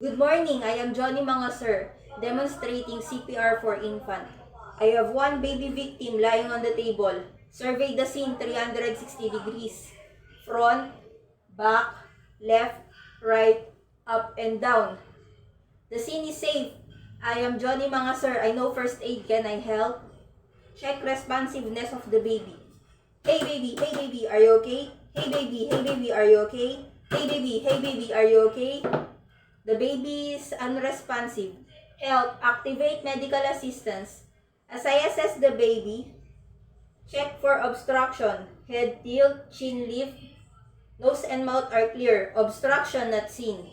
Good morning, I am Johnny Mangasir, demonstrating CPR for infant. I have one baby victim lying on the table. Survey the scene 360 degrees. Front, back, left, right, up and down. The scene is safe. I am Johnny Mangasir. I know first aid. Can I help? Check responsiveness of the baby. Hey baby, are you okay? Hey baby, are you okay? Hey baby, are you okay? The baby is unresponsive. Help, activate medical assistance. As I assess the baby, check for obstruction. Head tilt, chin lift, nose and mouth are clear. Obstruction not seen.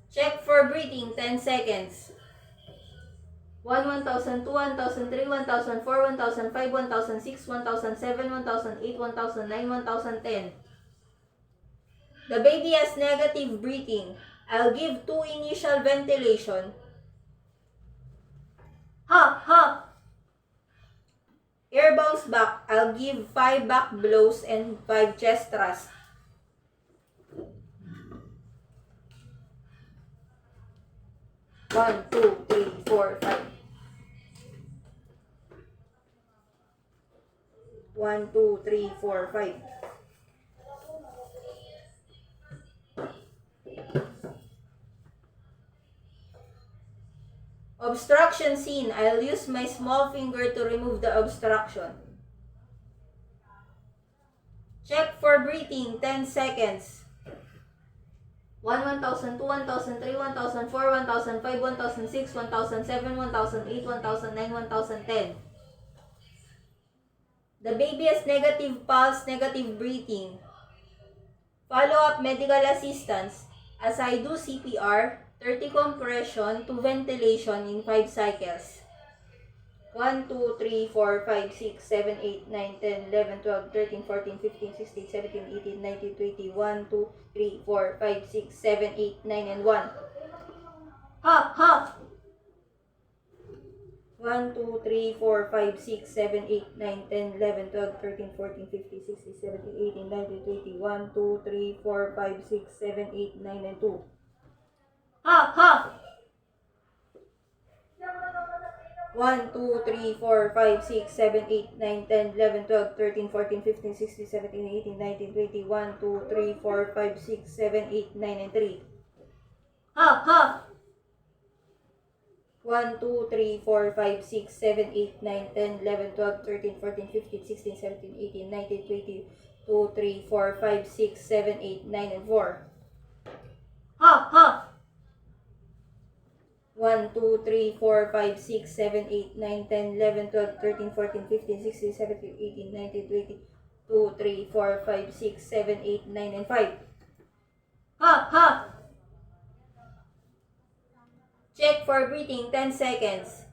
Check for breathing 10 seconds. 1, 1002, 1003, 1004, 1005, 1006, 1007, 1008, 1009, 1010. The baby has negative breathing. I'll give 2 initial ventilation. Ha! Air bounce back. I'll give 5 back blows and 5 chest thrusts. 1, 2, 3, 4, 5. 1, 2, 3, 4, 5. Obstruction seen. I'll use my small finger to remove the obstruction. Check for breathing 10 seconds. 1, 1002, 1003, 1004, 1005, 1006, 1007, 1008, 1009, 1010. The baby has negative pulse, negative breathing. Follow-up medical assistance. As I do CPR, 30 compression to ventilation in 5 cycles. 1, 2, 3, 4, 5, 6, 7, 8, 9, 10, 11, 12, 13, 14, 15, 16, 17, 18, 19, 20, 1, 2, 3, 4, 5, 6, 7, 8, 9, and 1. Ha! 1, 2, 3, 4, 5, 6, 7, 8, 9, 10, 11, 12, 13, 14, 15, 16, 17, 18, 19, 20, 1, 2, 3, 4, 5, 6, 7, 8, 9, and 2. Ha! 1, 2, 3, 4, 5, 6, 7, 8, 9, 10, 11, 12, 13, 14, 15, 16, 17, 18, 19, 20, 1, 2, 3, 4, 5, 6, 7, 8, 9, and 3. Ha! 1, 2, 3, 4, 5, 6, 7, 8, 9, 10, 11, 12, 13, 14, 15, 16, 17, 18, 19, 20, 2, 3, 4, 5, 6, 7, 8, 9, and 4. Ha! 1, 2, 3, 4, 5, 6, 7, 8, 9, 10, 11, 12, 13, 14, 15, 16, 17, 18, 19, 20, 2, 3, 4, 5, 6, 7, 8, 9, and 5. Ha! Check for breathing 10 seconds.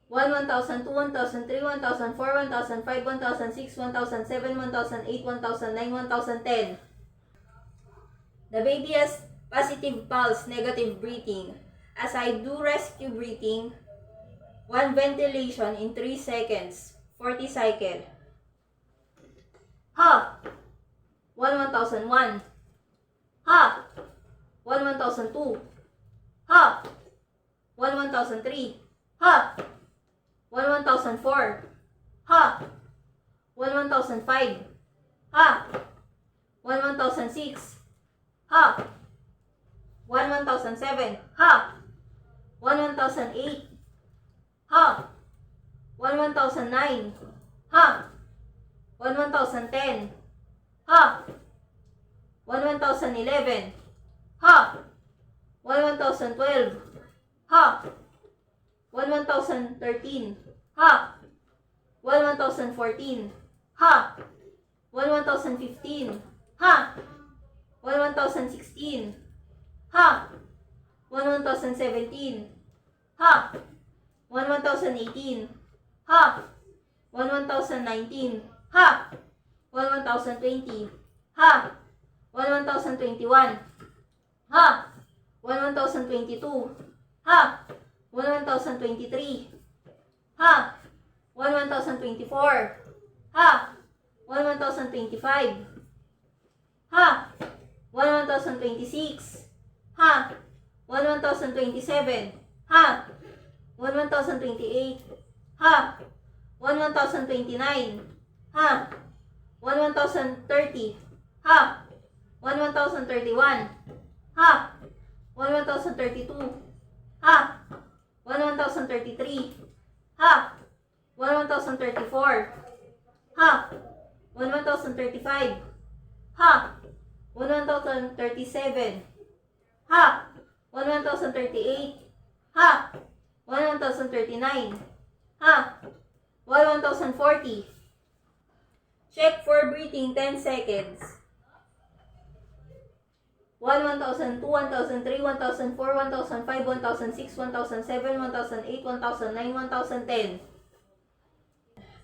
1, 1002, 1003, 1004, 1005, 1006, 1007, 1008, 1009, 1010. The baby has positive pulse, negative breathing. As I do rescue breathing, 1 ventilation in 3 seconds, 40 cycle. Ha! 1, 1001. Ha! 1, 1002. Ha! 1, 1003. Ha! 1, 1004. Ha! 1, 1005. Ha! 1, 1006. Ha! 1, 1007. Ha! 1, 1008. Ha! 1, 1009. Ha! 1, 1010. Ha! 1, 1011. Ha! 1, 1012. Ha! 1, 1013. Ha! 1, 1014. Ha! 1, 1015. Ha! 1, 1016. Ha! 1, 1017. Ha! 1, 1018. Ha! 1, 1019. Ha! 1, 1020. Ha! 1, 1021. Ha! 1, 1022. Ha! 1, 1023. Ha! 1, 1024. Ha! 1, 1025. Ha! 1, 1026. Ha! 1027. Ha? 1028. Ha? 1029. Ha? 1030. Ha? 1031. Ha? 1032. Ha? 1033. Ha? 1034. Ha? 1035. Ha? 1037. Ha? 1038. Ha? 1039. Ha? 1040. Check for breathing 10 seconds. 1, 1002, 1003, 1004, 1005, 1006, 1007, 1008, 1009, 1010.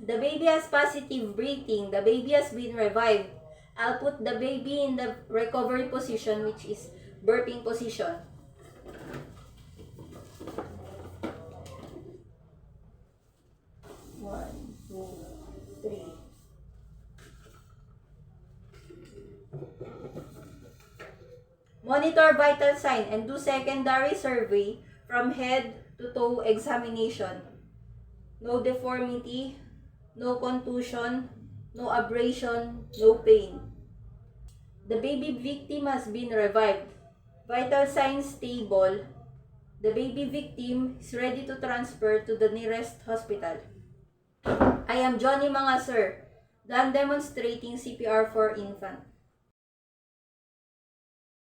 The baby has positive breathing. The baby has been revived. I'll put the baby in the recovery position, which is burping position. One, two, three. Monitor vital sign and do secondary survey from head to toe examination. No deformity, no contusion, no abrasion, no pain. The baby victim has been revived. Vital signs stable. The baby victim is ready to transfer to the nearest hospital. I am Johnny Mga Sir, done demonstrating CPR for infant.